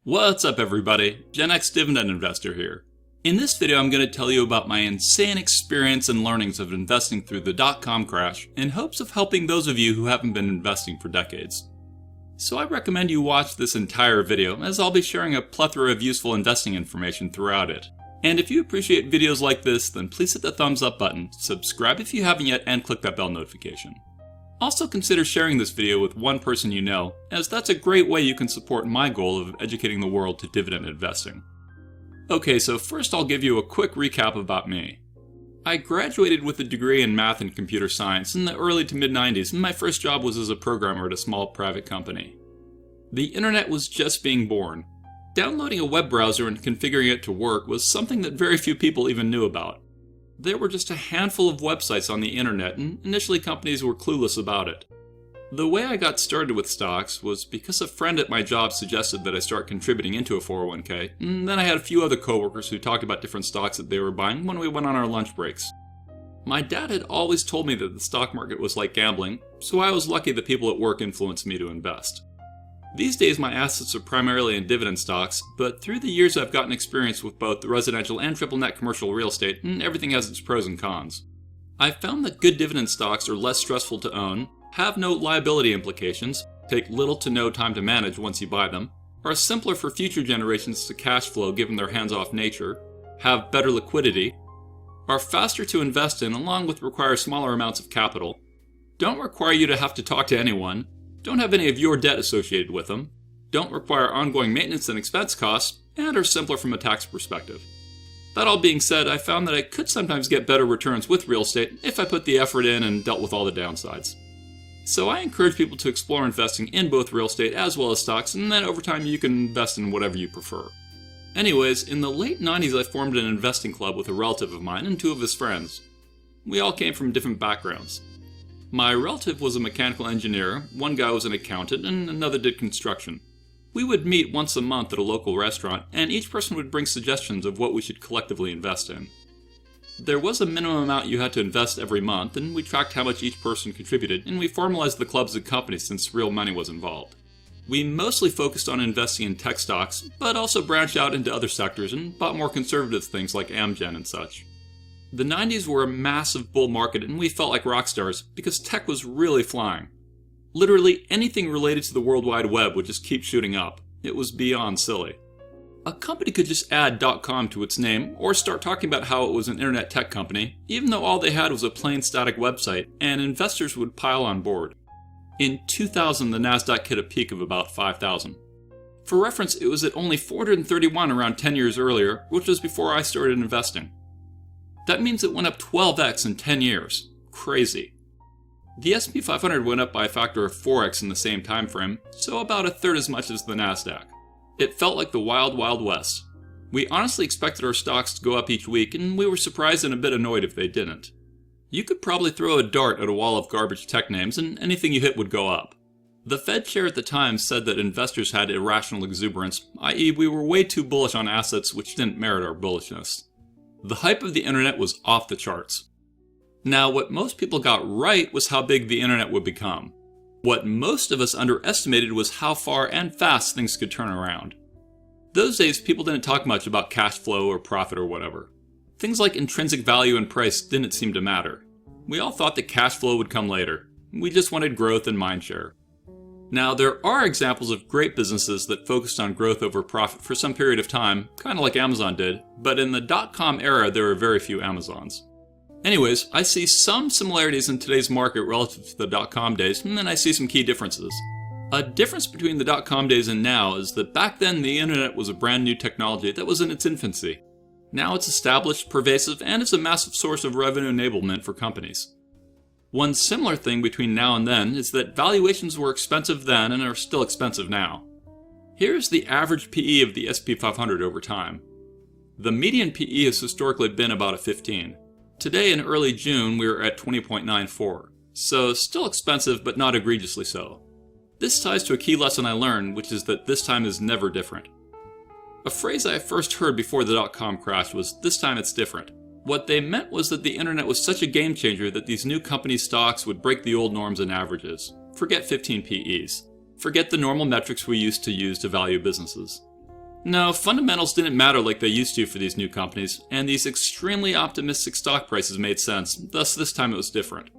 What's up everybody, Gen X Dividend Investor here. In this video I'm going to tell you about my insane experience and learnings of investing through the dot-com crash in hopes of helping those of you who haven't been investing for decades. So I recommend you watch this entire video, as I'll be sharing a plethora of useful investing information throughout it. And if you appreciate videos like this, then please hit the thumbs up button, subscribe if you haven't yet, and click that bell notification. Also consider sharing this video with one person you know, as that's a great way you can support my goal of educating the world to dividend investing. Okay, so first I'll give you a quick recap about me. I graduated with a degree in math and computer science in the early to mid-90s, and my first job was as a programmer at a small private company. The internet was just being born. Downloading a web browser and configuring it to work was something that very few people even knew about. There were just a handful of websites on the internet, and initially companies were clueless about it. The way I got started with stocks was because a friend at my job suggested that I start contributing into a 401k, and then I had a few other coworkers who talked about different stocks that they were buying when we went on our lunch breaks. My dad had always told me that the stock market was like gambling, so I was lucky that people at work influenced me to invest. These days my assets are primarily in dividend stocks, but through the years I've gotten experience with both residential and triple net commercial real estate, and everything has its pros and cons. I've found that good dividend stocks are less stressful to own, have no liability implications, take little to no time to manage once you buy them, are simpler for future generations to cash flow given their hands-off nature, have better liquidity, are faster to invest in along with require smaller amounts of capital, don't require you to have to talk to anyone, don't have any of your debt associated with them, don't require ongoing maintenance and expense costs, and are simpler from a tax perspective. That all being said, I found that I could sometimes get better returns with real estate if I put the effort in and dealt with all the downsides. So I encourage people to explore investing in both real estate as well as stocks, and then over time you can invest in whatever you prefer. Anyways, in the late 90s I formed an investing club with a relative of mine and two of his friends. We all came from different backgrounds. My relative was a mechanical engineer, one guy was an accountant, and another did construction. We would meet once a month at a local restaurant, and each person would bring suggestions of what we should collectively invest in. There was a minimum amount you had to invest every month, and we tracked how much each person contributed, and we formalized the club as a company since real money was involved. We mostly focused on investing in tech stocks, but also branched out into other sectors and bought more conservative things like Amgen and such. The 90s were a massive bull market, and we felt like rock stars because tech was really flying. Literally anything related to the World Wide Web would just keep shooting up. It was beyond silly. A company could just add .com to its name or start talking about how it was an internet tech company, even though all they had was a plain static website, and investors would pile on board. In 2000, the Nasdaq hit a peak of about 5,000. For reference, it was at only 431 around 10 years earlier, which was before I started investing. That means it went up 12x in 10 years. Crazy. The SP500 went up by a factor of 4x in the same time frame, so about a third as much as the Nasdaq. It felt like the wild, wild west. We honestly expected our stocks to go up each week, and we were surprised and a bit annoyed if they didn't. You could probably throw a dart at a wall of garbage tech names, and anything you hit would go up. The Fed chair at the time said that investors had irrational exuberance, i.e. we were way too bullish on assets which didn't merit our bullishness. The hype of the internet was off the charts. Now, what most people got right was how big the internet would become. What most of us underestimated was how far and fast things could turn around. Those days, people didn't talk much about cash flow or profit or whatever. Things like intrinsic value and price didn't seem to matter. We all thought that cash flow would come later. We just wanted growth and mindshare. Now, there are examples of great businesses that focused on growth over profit for some period of time, kind of like Amazon did, but in the dot-com era there were very few Amazons. Anyways, I see some similarities in today's market relative to the dot-com days, and then I see some key differences. A difference between the dot-com days and now is that back then the internet was a brand new technology that was in its infancy. Now it's established, pervasive, and is a massive source of revenue enablement for companies. One similar thing between now and then is that valuations were expensive then and are still expensive now. Here's the average PE of the SP500 over time. The median PE has historically been about a 15. Today in early June we were at 20.94, so still expensive but not egregiously so. This ties to a key lesson I learned, which is that this time is never different. A phrase I first heard before the dot-com crash was, "This time it's different." What they meant was that the internet was such a game changer that these new company stocks would break the old norms and averages. Forget 15 PEs. Forget the normal metrics we used to use to value businesses. No, fundamentals didn't matter like they used to for these new companies, and these extremely optimistic stock prices made sense, thus this time it was different.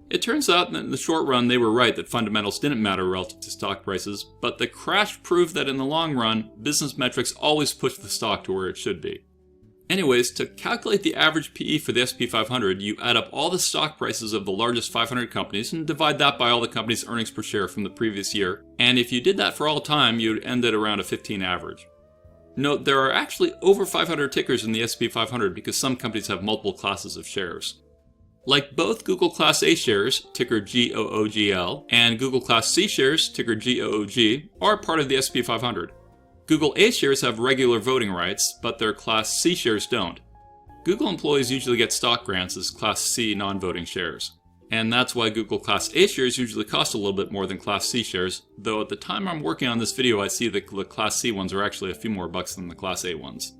It turns out that in the short run they were right that fundamentals didn't matter relative to stock prices, but the crash proved that in the long run, business metrics always push the stock to where it should be. Anyways, to calculate the average PE for the SP500, you add up all the stock prices of the largest 500 companies and divide that by all the companies' earnings per share from the previous year, and if you did that for all time, you'd end at around a 15 average. Note, there are actually over 500 tickers in the SP500 because some companies have multiple classes of shares. Like both Google Class A shares, ticker GOOGL, and Google Class C shares, ticker GOOG, are part of the SP500. Google A shares have regular voting rights, but their Class C shares don't. Google employees usually get stock grants as Class C non-voting shares. And that's why Google Class A shares usually cost a little bit more than Class C shares, though at the time I'm working on this video I see that the Class C ones are actually a few more bucks than the Class A ones.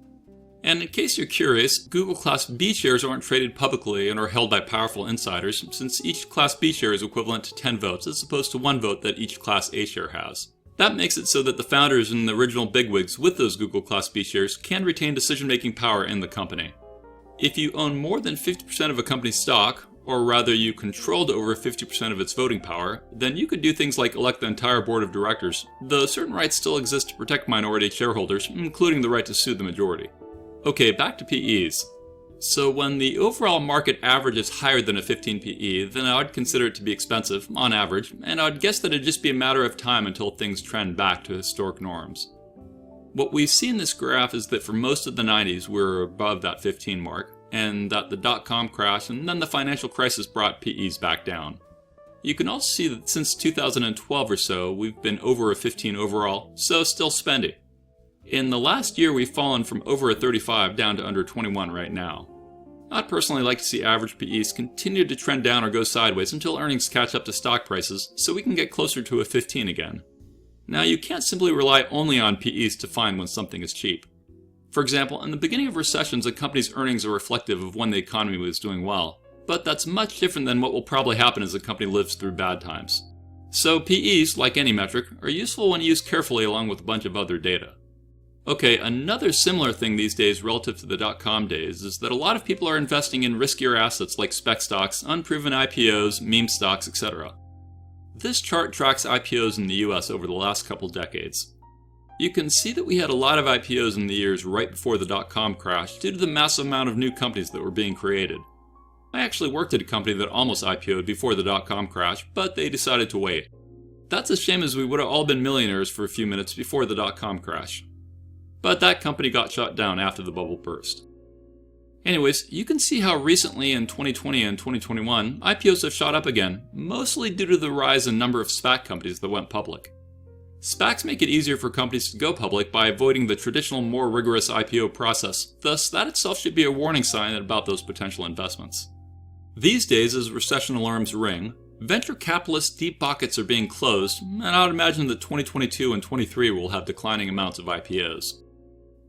And in case you're curious, Google Class B shares aren't traded publicly and are held by powerful insiders, since each Class B share is equivalent to 10 votes as opposed to 1 vote that each Class A share has. That makes it so that the founders and the original bigwigs with those Google Class B shares can retain decision-making power in the company. If you own more than 50% of a company's stock, or rather you controlled over 50% of its voting power, then you could do things like elect the entire board of directors, though certain rights still exist to protect minority shareholders, including the right to sue the majority. Okay, back to PEs. So when the overall market average is higher than a 15 PE, then I'd consider it to be expensive, on average, and I'd guess that it'd just be a matter of time until things trend back to historic norms. What we see in this graph is that for most of the 90s we were above that 15 mark, and that the dot-com crash and then the financial crisis brought PEs back down. You can also see that since 2012 or so, we've been over a 15 overall, so still spendy. In the last year, we've fallen from over a 35 down to under 21 right now. I'd personally like to see average PEs continue to trend down or go sideways until earnings catch up to stock prices, so we can get closer to a 15 again. Now, you can't simply rely only on PEs to find when something is cheap. For example, in the beginning of recessions, a company's earnings are reflective of when the economy was doing well, but that's much different than what will probably happen as a company lives through bad times. So PEs, like any metric, are useful when used carefully along with a bunch of other data. Okay, another similar thing these days relative to the dot-com days is that a lot of people are investing in riskier assets like spec stocks, unproven IPOs, meme stocks, etc. This chart tracks IPOs in the US over the last couple decades. You can see that we had a lot of IPOs in the years right before the dot-com crash due to the massive amount of new companies that were being created. I actually worked at a company that almost IPO'd before the dot-com crash, but they decided to wait. That's a shame, as we would have all been millionaires for a few minutes before the dot-com crash. But that company got shut down after the bubble burst. Anyways, you can see how recently in 2020 and 2021, IPOs have shot up again, mostly due to the rise in number of SPAC companies that went public. SPACs make it easier for companies to go public by avoiding the traditional, more rigorous IPO process, thus that itself should be a warning sign about those potential investments. These days, as recession alarms ring, venture capitalists' deep pockets are being closed, and I would imagine that 2022 and 2023 will have declining amounts of IPOs.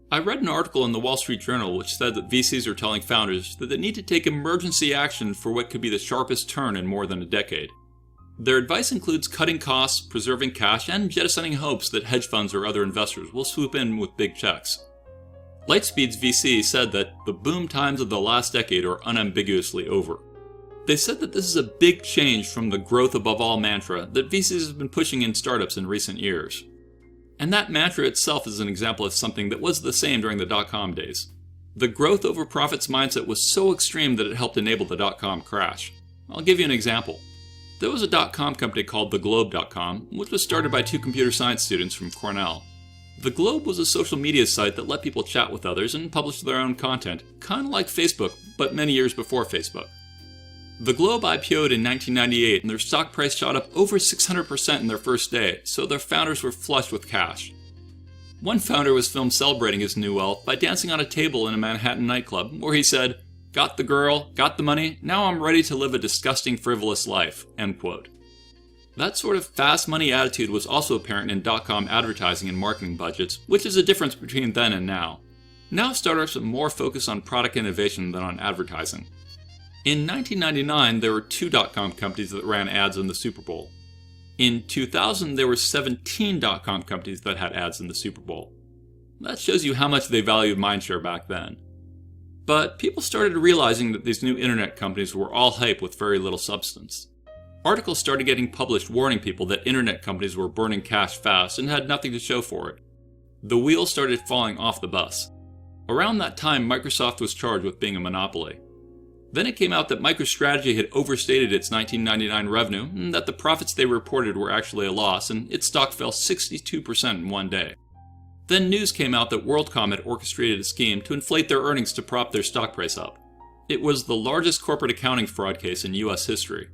I read an article in the Wall Street Journal which said that VCs are telling founders that they need to take emergency action for what could be the sharpest turn in more than a decade. Their advice includes cutting costs, preserving cash, and jettisoning hopes that hedge funds or other investors will swoop in with big checks. Lightspeed's VC said that the boom times of the last decade are unambiguously over. They said that this is a big change from the growth above all mantra that VCs have been pushing in startups in recent years. And that mantra itself is an example of something that was the same during the dot-com days. The growth over profits mindset was so extreme that it helped enable the dot-com crash. I'll give you an example. There was a dot-com company called theglobe.com, which was started by 2 computer science students from Cornell. The Globe was a social media site that let people chat with others and publish their own content, kind of like Facebook, but many years before Facebook. The Globe IPO'd in 1998 and their stock price shot up over 600% in their first day, so their founders were flush with cash. One founder was filmed celebrating his new wealth by dancing on a table in a Manhattan nightclub, where he said, "Got the girl, got the money, now I'm ready to live a disgusting, frivolous life," end quote. That sort of fast money attitude was also apparent in dot-com advertising and marketing budgets, which is a difference between then and now. Now startups are more focused on product innovation than on advertising. In 1999, there were 2 dot-com companies that ran ads in the Super Bowl. In 2000, there were 17 dot-com companies that had ads in the Super Bowl. That shows you how much they valued mindshare back then. But people started realizing that these new internet companies were all hype with very little substance. Articles started getting published warning people that internet companies were burning cash fast and had nothing to show for it. The wheels started falling off the bus. Around that time, Microsoft was charged with being a monopoly. Then it came out that MicroStrategy had overstated its 1999 revenue and that the profits they reported were actually a loss, and its stock fell 62% in one day. Then news came out that Worldcom had orchestrated a scheme to inflate their earnings to prop their stock price up. It was the largest corporate accounting fraud case in US history.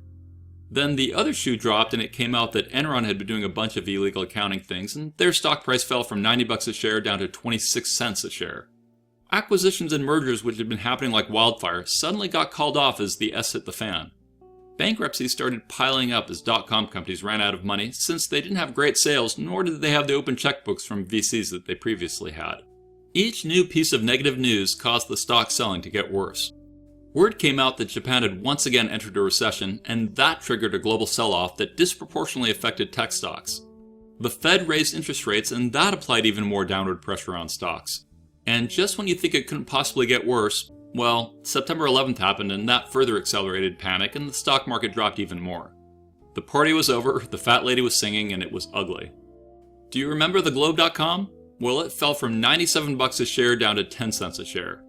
Then the other shoe dropped and it came out that Enron had been doing a bunch of illegal accounting things, and their stock price fell from $90 a share down to 26 cents a share. Acquisitions and mergers, which had been happening like wildfire, suddenly got called off as the S hit the fan. Bankruptcies started piling up as dot-com companies ran out of money since they didn't have great sales, nor did they have the open checkbooks from VCs that they previously had. Each new piece of negative news caused the stock selling to get worse. Word came out that Japan had once again entered a recession, and that triggered a global sell-off that disproportionately affected tech stocks. The Fed raised interest rates, and that applied even more downward pressure on stocks. And just when you think it couldn't possibly get worse, well, September 11th happened and that further accelerated panic and the stock market dropped even more. The party was over, the fat lady was singing, and it was ugly. Do you remember the Globe.com? Well, it fell from $97 a share down to 10 cents a share.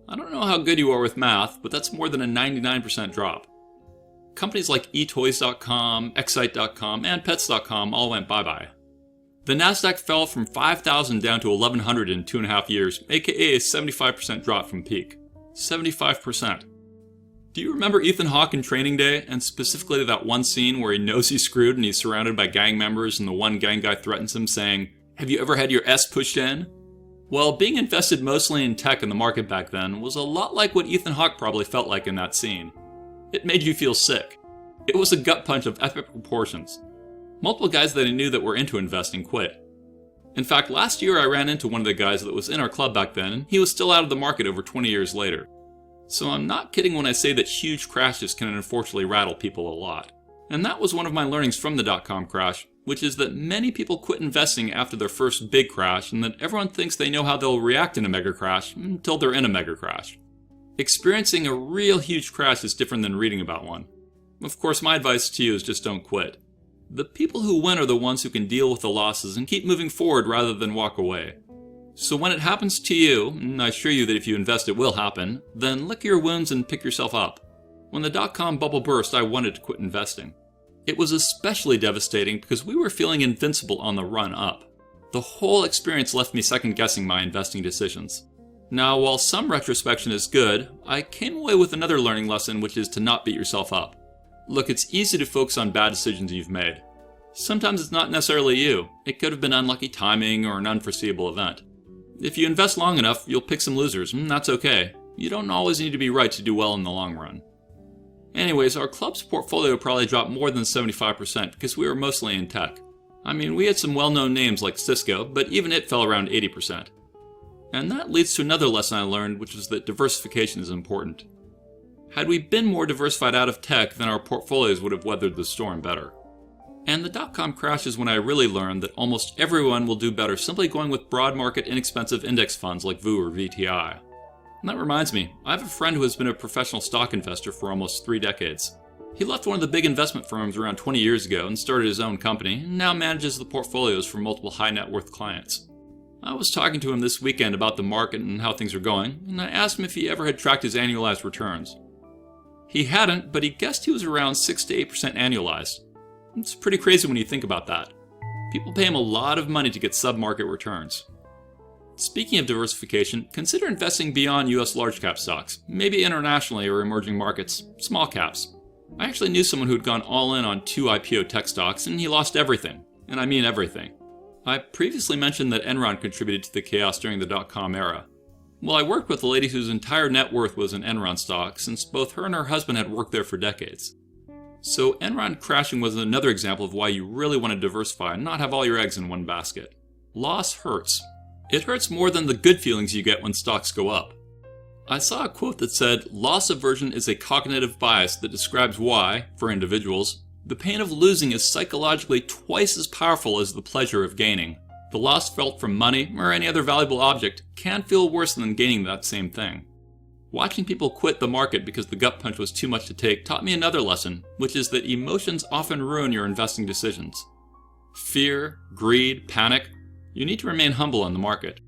I don't know how good you are with math, but that's more than a 99% drop. Companies like eToys.com, Excite.com, and Pets.com all went bye-bye. The Nasdaq fell from 5,000 down to 1,100 in 2.5 years, aka a 75% drop from peak. 75%. Do you remember Ethan Hawke in Training Day, and specifically that one scene where he knows he's screwed and he's surrounded by gang members and the one gang guy threatens him saying, "Have you ever had your S pushed in?" Well, being invested mostly in tech in the market back then was a lot like what Ethan Hawke probably felt like in that scene. It made you feel sick. It was a gut punch of epic proportions. Multiple guys that I knew that were into investing quit. In fact, last year I ran into one of the guys that was in our club back then, and he was still out of the market over 20 years later. So I'm not kidding when I say that huge crashes can unfortunately rattle people a lot. And that was one of my learnings from the dot-com crash, which is that many people quit investing after their first big crash, and that everyone thinks they know how they'll react in a mega crash until they're in a mega crash. Experiencing a real huge crash is different than reading about one. Of course, my advice to you is just don't quit. The people who win are the ones who can deal with the losses and keep moving forward rather than walk away. So when it happens to you, and I assure you that if you invest it will happen, then lick your wounds and pick yourself up. When the dot-com bubble burst, I wanted to quit investing. It was especially devastating because we were feeling invincible on the run up. The whole experience left me second-guessing my investing decisions. Now, while some retrospection is good, I came away with another learning lesson, which is to not beat yourself up. Look, it's easy to focus on bad decisions you've made. Sometimes it's not necessarily you. It could have been unlucky timing or an unforeseeable event. If you invest long enough, you'll pick some losers, and that's okay. You don't always need to be right to do well in the long run. Anyways, our club's portfolio probably dropped more than 75% because we were mostly in tech. I mean, we had some well-known names like Cisco, but even it fell around 80%. And that leads to another lesson I learned, which was that diversification is important. Had we been more diversified out of tech, then our portfolios would have weathered the storm better. And the dot-com crash is when I really learned that almost everyone will do better simply going with broad market inexpensive index funds like VU or VTI. And that reminds me, I have a friend who has been a professional stock investor for almost 3 decades. He left one of the big investment firms around 20 years ago and started his own company, and now manages the portfolios for multiple high net worth clients. I was talking to him this weekend about the market and how things are going, and I asked him if he ever had tracked his annualized returns. He hadn't, but he guessed he was around 6 to 8% annualized. It's pretty crazy when you think about that. People pay him a lot of money to get sub-market returns. Speaking of diversification, consider investing beyond US large cap stocks, maybe internationally or emerging markets, small caps. I actually knew someone who had gone all in on 2 IPO tech stocks and he lost everything. And I mean everything. I previously mentioned that Enron contributed to the chaos during the dot-com era. Well, I worked with a lady whose entire net worth was in Enron stock since both her and her husband had worked there for decades. So Enron crashing was another example of why you really want to diversify and not have all your eggs in one basket. Loss hurts. It hurts more than the good feelings you get when stocks go up. I saw a quote that said, "Loss aversion is a cognitive bias that describes why, for individuals, the pain of losing is psychologically twice as powerful as the pleasure of gaining." The loss felt from money or any other valuable object can feel worse than gaining that same thing. Watching people quit the market because the gut punch was too much to take taught me another lesson, which is that emotions often ruin your investing decisions. Fear, greed, panic. You need to remain humble in the market.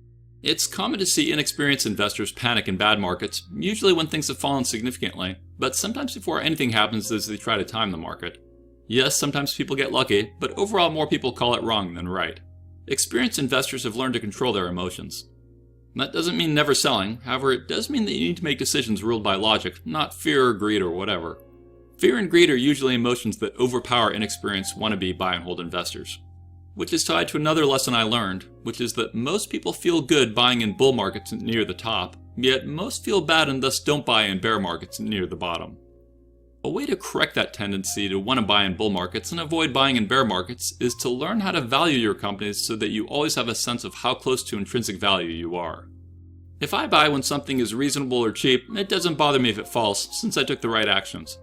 It's common to see inexperienced investors panic in bad markets, usually when things have fallen significantly, but sometimes before anything happens as they try to time the market. Yes, sometimes people get lucky, but overall more people call it wrong than right. Experienced investors have learned to control their emotions. That doesn't mean never selling, however it does mean that you need to make decisions ruled by logic, not fear or greed or whatever. Fear and greed are usually emotions that overpower inexperienced wannabe buy and hold investors. Which is tied to another lesson I learned, which is that most people feel good buying in bull markets near the top, yet most feel bad and thus don't buy in bear markets near the bottom. A way to correct that tendency to want to buy in bull markets and avoid buying in bear markets is to learn how to value your companies so that you always have a sense of how close to intrinsic value you are. If I buy when something is reasonable or cheap, it doesn't bother me if it falls, since I took the right actions.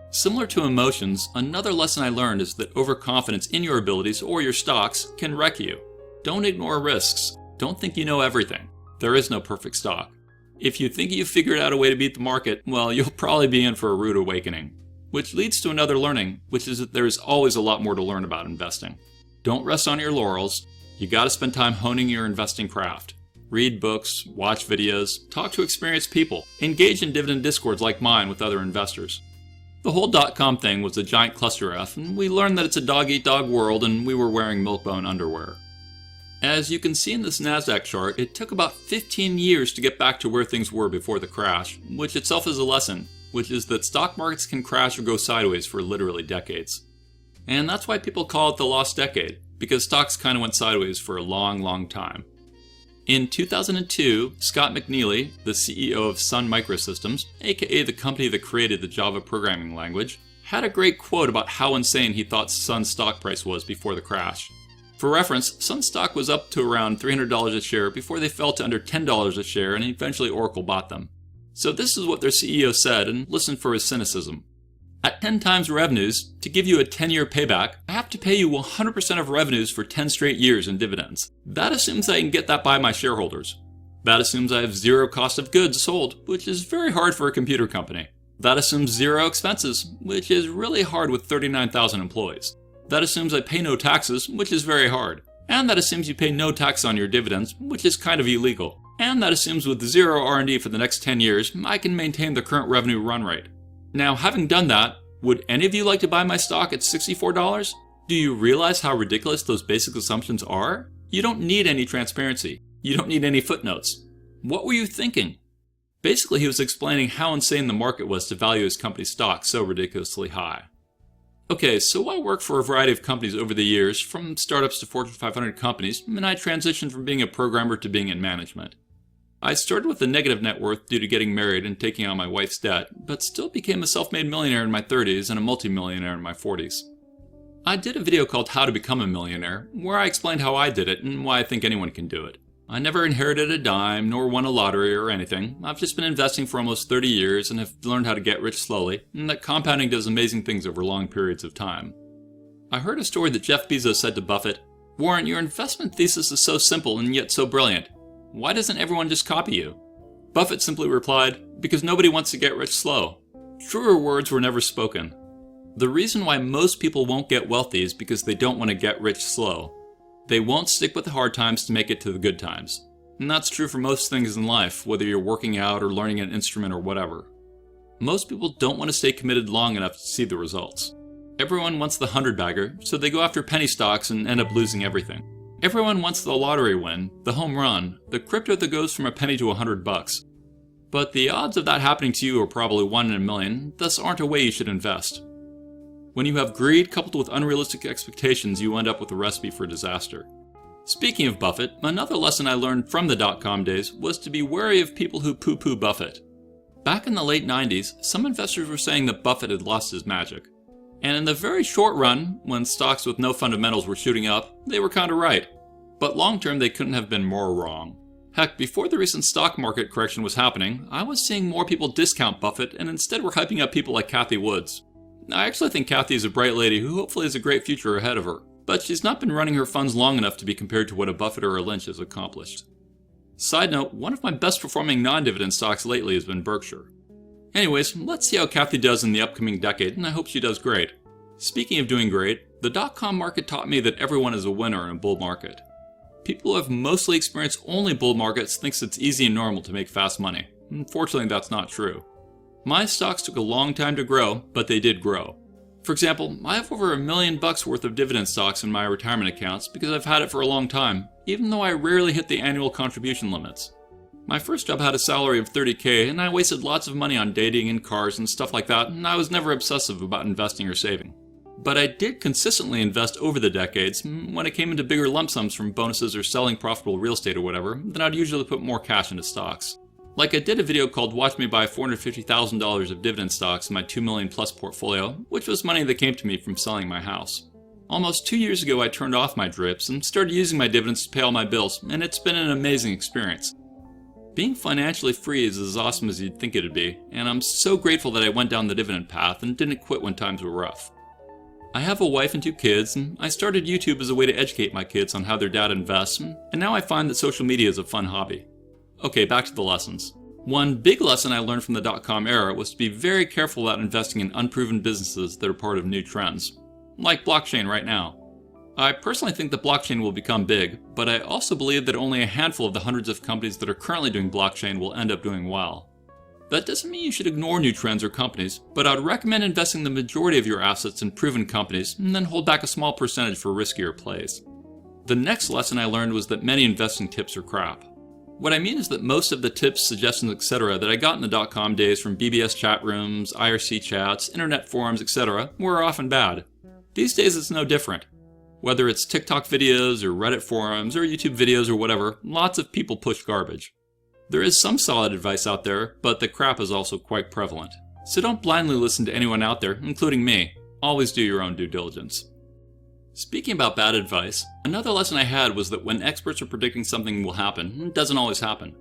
Similar to emotions, another lesson I learned is that overconfidence in your abilities or your stocks can wreck you. Don't ignore risks. Don't think you know everything. There is no perfect stock. If you think you've figured out a way to beat the market, well, you'll probably be in for a rude awakening. Which leads to another learning, which is that there is always a lot more to learn about investing. Don't rest on your laurels. You gotta spend time honing your investing craft. Read books, watch videos, talk to experienced people, engage in dividend discords like mine with other investors. The whole .com thing was a giant cluster F, and we learned that it's a dog-eat-dog world and we were wearing milk-bone underwear. As you can see in this NASDAQ chart, it took about 15 years to get back to where things were before the crash, which itself is a lesson, which is that stock markets can crash or go sideways for literally decades. And that's why people call it the lost decade, because stocks kind of went sideways for a long, long time. In 2002, Scott McNealy, the CEO of Sun Microsystems, aka the company that created the Java programming language, had a great quote about how insane he thought Sun's stock price was before the crash. For reference, Sun stock was up to around $300 a share before they fell to under $10 a share and eventually Oracle bought them. So this is what their CEO said, and listen for his cynicism. At 10 times revenues, to give you a 10-year payback, I have to pay you 100% of revenues for 10 straight years in dividends. That assumes I can get that by my shareholders. That assumes I have zero cost of goods sold, which is very hard for a computer company. That assumes zero expenses, which is really hard with 39,000 employees. That assumes I pay no taxes, which is very hard. And that assumes you pay no tax on your dividends, which is kind of illegal. And that assumes with zero R&D for the next 10 years, I can maintain the current revenue run rate. Now, having done that, would any of you like to buy my stock at $64? Do you realize how ridiculous those basic assumptions are? You don't need any transparency. You don't need any footnotes. What were you thinking? Basically, he was explaining how insane the market was to value his company's stock so ridiculously high. Okay, so I worked for a variety of companies over the years, from startups to Fortune 500 companies, and I transitioned from being a programmer to being in management. I started with a negative net worth due to getting married and taking on my wife's debt, but still became a self-made millionaire in my 30s and a multimillionaire in my 40s. I did a video called How to Become a Millionaire, where I explained how I did it and why I think anyone can do it. I never inherited a dime, nor won a lottery or anything. I've just been investing for almost 30 years and have learned how to get rich slowly, and that compounding does amazing things over long periods of time. I heard a story that Jeff Bezos said to Buffett, "Warren, your investment thesis is so simple and yet so brilliant. Why doesn't everyone just copy you?" Buffett simply replied, "Because nobody wants to get rich slow." Truer words were never spoken. The reason why most people won't get wealthy is because they don't want to get rich slow. They won't stick with the hard times to make it to the good times. And that's true for most things in life, whether you're working out or learning an instrument or whatever. Most people don't want to stay committed long enough to see the results. Everyone wants the 100-bagger, so they go after penny stocks and end up losing everything. Everyone wants the lottery win, the home run, the crypto that goes from a penny to $100. But the odds of that happening to you are probably 1 in a million, thus aren't a way you should invest. When you have greed coupled with unrealistic expectations, you end up with a recipe for disaster. Speaking of Buffett, another lesson I learned from the dot-com days was to be wary of people who poo-poo Buffett. Back in the late 90s, some investors were saying that Buffett had lost his magic. And in the very short run, when stocks with no fundamentals were shooting up, they were kinda right. But long term, they couldn't have been more wrong. Heck, before the recent stock market correction was happening, I was seeing more people discount Buffett and instead were hyping up people like Cathie Woods. I actually think Cathie is a bright lady who hopefully has a great future ahead of her. but she's not been running her funds long enough to be compared to what a Buffett or a Lynch has accomplished. Side note, one of my best performing non-dividend stocks lately has been Berkshire. Anyways, let's see how Kathy does in the upcoming decade, and I hope she does great. Speaking of doing great, the dot-com market taught me that everyone is a winner in a bull market. People who have mostly experienced only bull markets think it's easy and normal to make fast money. Unfortunately, that's not true. My stocks took a long time to grow, but they did grow. For example, I have over $1 million worth of dividend stocks in my retirement accounts because I've had it for a long time, even though I rarely hit the annual contribution limits. My first job had a salary of $30K, and I wasted lots of money on dating and cars and stuff like that, and I was never obsessive about investing or saving. But I did consistently invest over the decades. When it came into bigger lump sums from bonuses or selling profitable real estate or whatever, then I'd usually put more cash into stocks. Like I did a video called Watch Me Buy $450,000 of dividend stocks in my $2 million plus portfolio, which was money that came to me from selling my house. Almost 2 years ago I turned off my drips and started using my dividends to pay all my bills, and it's been an amazing experience. Being financially free is as awesome as you'd think it'd be, and I'm so grateful that I went down the dividend path and didn't quit when times were rough. I have a wife and 2 kids, and I started YouTube as a way to educate my kids on how their dad invests, and now I find that social media is a fun hobby. Okay, back to the lessons. One big lesson I learned from the dot-com era was to be very careful about investing in unproven businesses that are part of new trends, like blockchain right now. I personally think that blockchain will become big, but I also believe that only a handful of the hundreds of companies that are currently doing blockchain will end up doing well. That doesn't mean you should ignore new trends or companies, but I'd recommend investing the majority of your assets in proven companies and then hold back a small percentage for riskier plays. The next lesson I learned was that many investing tips are crap. What I mean is that most of the tips, suggestions, etc. that I got in the dot-com days from BBS chat rooms, IRC chats, internet forums, etc. were often bad. These days it's no different. Whether it's TikTok videos or Reddit forums or YouTube videos or whatever, lots of people push garbage. There is some solid advice out there, but the crap is also quite prevalent. So don't blindly listen to anyone out there, including me. Always do your own due diligence. Speaking about bad advice, another lesson I had was that when experts are predicting something will happen, it doesn't always happen.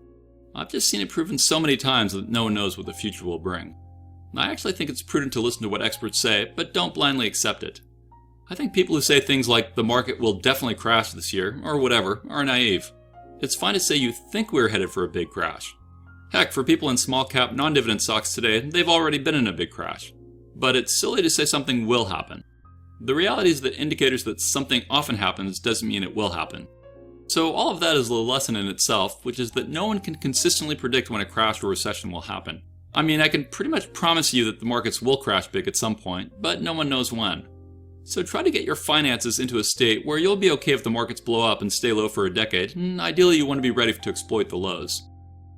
I've just seen it proven so many times that no one knows what the future will bring. I actually think it's prudent to listen to what experts say, but don't blindly accept it. I think people who say things like the market will definitely crash this year, or whatever, are naive. It's fine to say you think we're headed for a big crash. Heck, for people in small cap non-dividend stocks today, they've already been in a big crash. But it's silly to say something will happen. The reality is that indicators that something often happens doesn't mean it will happen. So all of that is a lesson in itself, which is that no one can consistently predict when a crash or recession will happen. I mean, I can pretty much promise you that the markets will crash big at some point, but no one knows when. So try to get your finances into a state where you'll be okay if the markets blow up and stay low for a decade, and ideally you want to be ready to exploit the lows.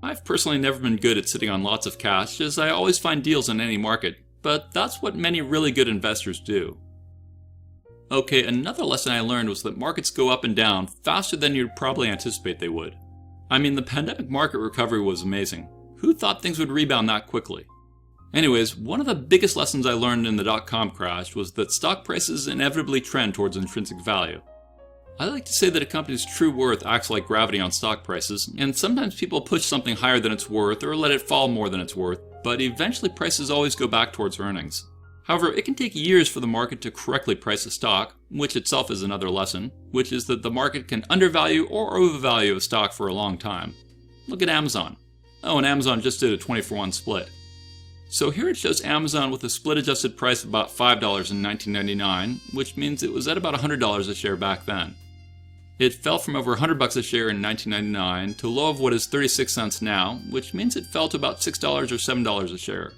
I've personally never been good at sitting on lots of cash, as I always find deals in any market, but that's what many really good investors do. Okay, another lesson I learned was that markets go up and down faster than you'd probably anticipate they would. I mean, the pandemic market recovery was amazing. Who thought things would rebound that quickly? Anyways, one of the biggest lessons I learned in the dot-com crash was that stock prices inevitably trend towards intrinsic value. I like to say that a company's true worth acts like gravity on stock prices, and sometimes people push something higher than it's worth or let it fall more than it's worth, but eventually prices always go back towards earnings. However, it can take years for the market to correctly price a stock, which itself is another lesson, which is that the market can undervalue or overvalue a stock for a long time. Look at Amazon. Oh, and Amazon just did a 20-for-1 split. So here it shows Amazon with a split adjusted price of about $5 in 1999, which means it was at about $100 a share back then. It fell from over $100 a share in 1999 to a low of what is 36 cents now, which means it fell to about $6 or $7 a share.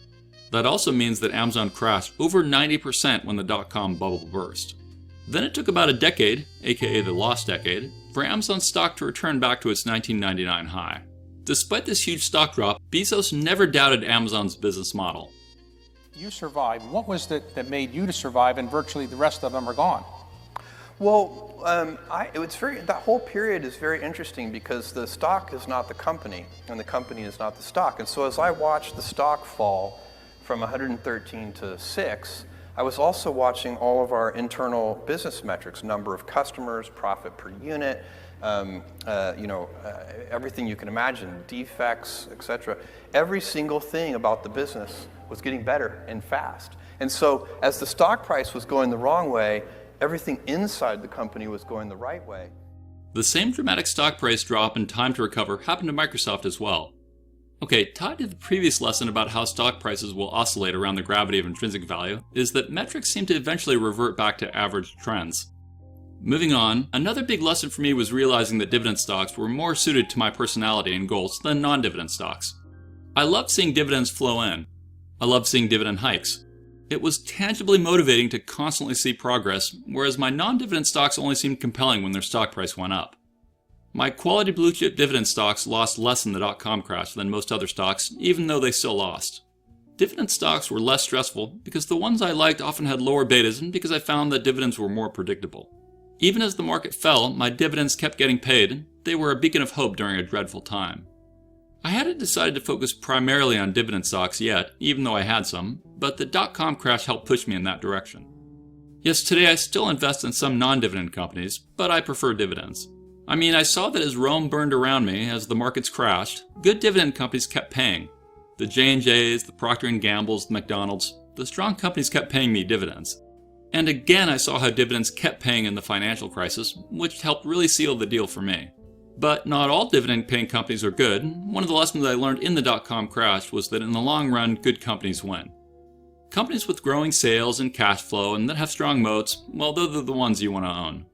That also means that Amazon crashed over 90% when the dot-com bubble burst. Then it took about a decade, aka the lost decade, for Amazon stock to return back to its 1999 high. Despite this huge stock drop, Bezos never doubted Amazon's business model. You survived. What was it that made you to survive and virtually the rest of them are gone? Well, that whole period is very interesting because the stock is not the company and the company is not the stock. And so as I watched the stock fall from 113 to 6, I was also watching all of our internal business metrics, number of customers, profit per unit, everything you can imagine, defects, etc. Every single thing about the business was getting better and fast. And so as the stock price was going the wrong way, everything inside the company was going the right way. The same dramatic stock price drop and time to recover happened to Microsoft as well. Okay, tied to the previous lesson about how stock prices will oscillate around the gravity of intrinsic value is that metrics seem to eventually revert back to average trends. Moving on, another big lesson for me was realizing that dividend stocks were more suited to my personality and goals than non-dividend stocks. I loved seeing dividends flow in. I loved seeing dividend hikes. It was tangibly motivating to constantly see progress, whereas my non-dividend stocks only seemed compelling when their stock price went up. My quality blue chip dividend stocks lost less in the dot-com crash than most other stocks, even though they still lost. Dividend stocks were less stressful because the ones I liked often had lower betas and because I found that dividends were more predictable. Even as the market fell, my dividends kept getting paid. They were a beacon of hope during a dreadful time. I hadn't decided to focus primarily on dividend stocks yet, even though I had some, but the dot-com crash helped push me in that direction. Yes, today I still invest in some non-dividend companies, but I prefer dividends. I mean, I saw that as Rome burned around me, as the markets crashed, good dividend companies kept paying. The J&Js, the Procter & Gamble's, the McDonald's, the strong companies kept paying me dividends. And again, I saw how dividends kept paying in the financial crisis, which helped really seal the deal for me. But not all dividend-paying companies are good. One of the lessons I learned in the dot-com crash was that in the long run, good companies win. Companies with growing sales and cash flow and that have strong moats, well, those are the ones you want to own.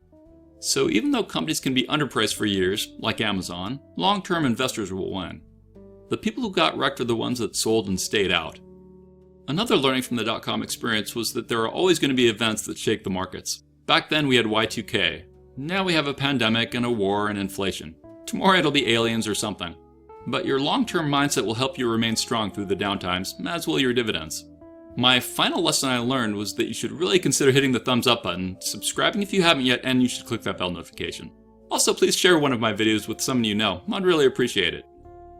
So even though companies can be underpriced for years, like Amazon, long-term investors will win. The people who got wrecked are the ones that sold and stayed out. Another learning from the dot-com experience was that there are always going to be events that shake the markets. Back then we had Y2K. Now we have a pandemic and a war and inflation. Tomorrow it'll be aliens or something. But your long-term mindset will help you remain strong through the downtimes, as will your dividends. My final lesson I learned was that you should really consider hitting the thumbs up button, subscribing if you haven't yet, and you should click that bell notification. Also, please share one of my videos with someone you know. I'd really appreciate it.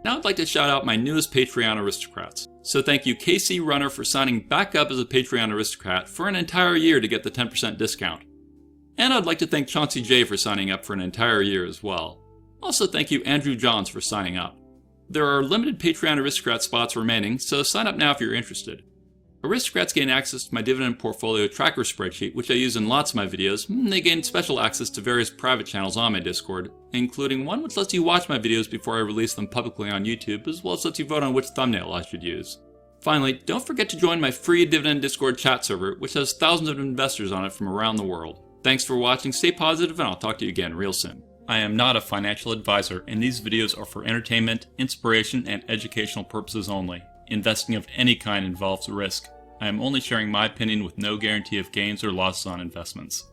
Now I'd like to shout out my newest Patreon aristocrats. So thank you KC Runner for signing back up as a Patreon aristocrat for an entire year to get the 10% discount. And I'd like to thank Chauncey J for signing up for an entire year as well. Also thank you Andrew Johns for signing up. There are limited Patreon aristocrat spots remaining, so sign up now if you're interested. Aristocrats gain access to my dividend portfolio tracker spreadsheet, which I use in lots of my videos, and they gain special access to various private channels on my Discord, including one which lets you watch my videos before I release them publicly on YouTube, as well as lets you vote on which thumbnail I should use. Finally, don't forget to join my free dividend Discord chat server, which has thousands of investors on it from around the world. Thanks for watching, stay positive, and I'll talk to you again real soon. I am not a financial advisor, and these videos are for entertainment, inspiration, and educational purposes only. Investing of any kind involves risk. I am only sharing my opinion with no guarantee of gains or losses on investments.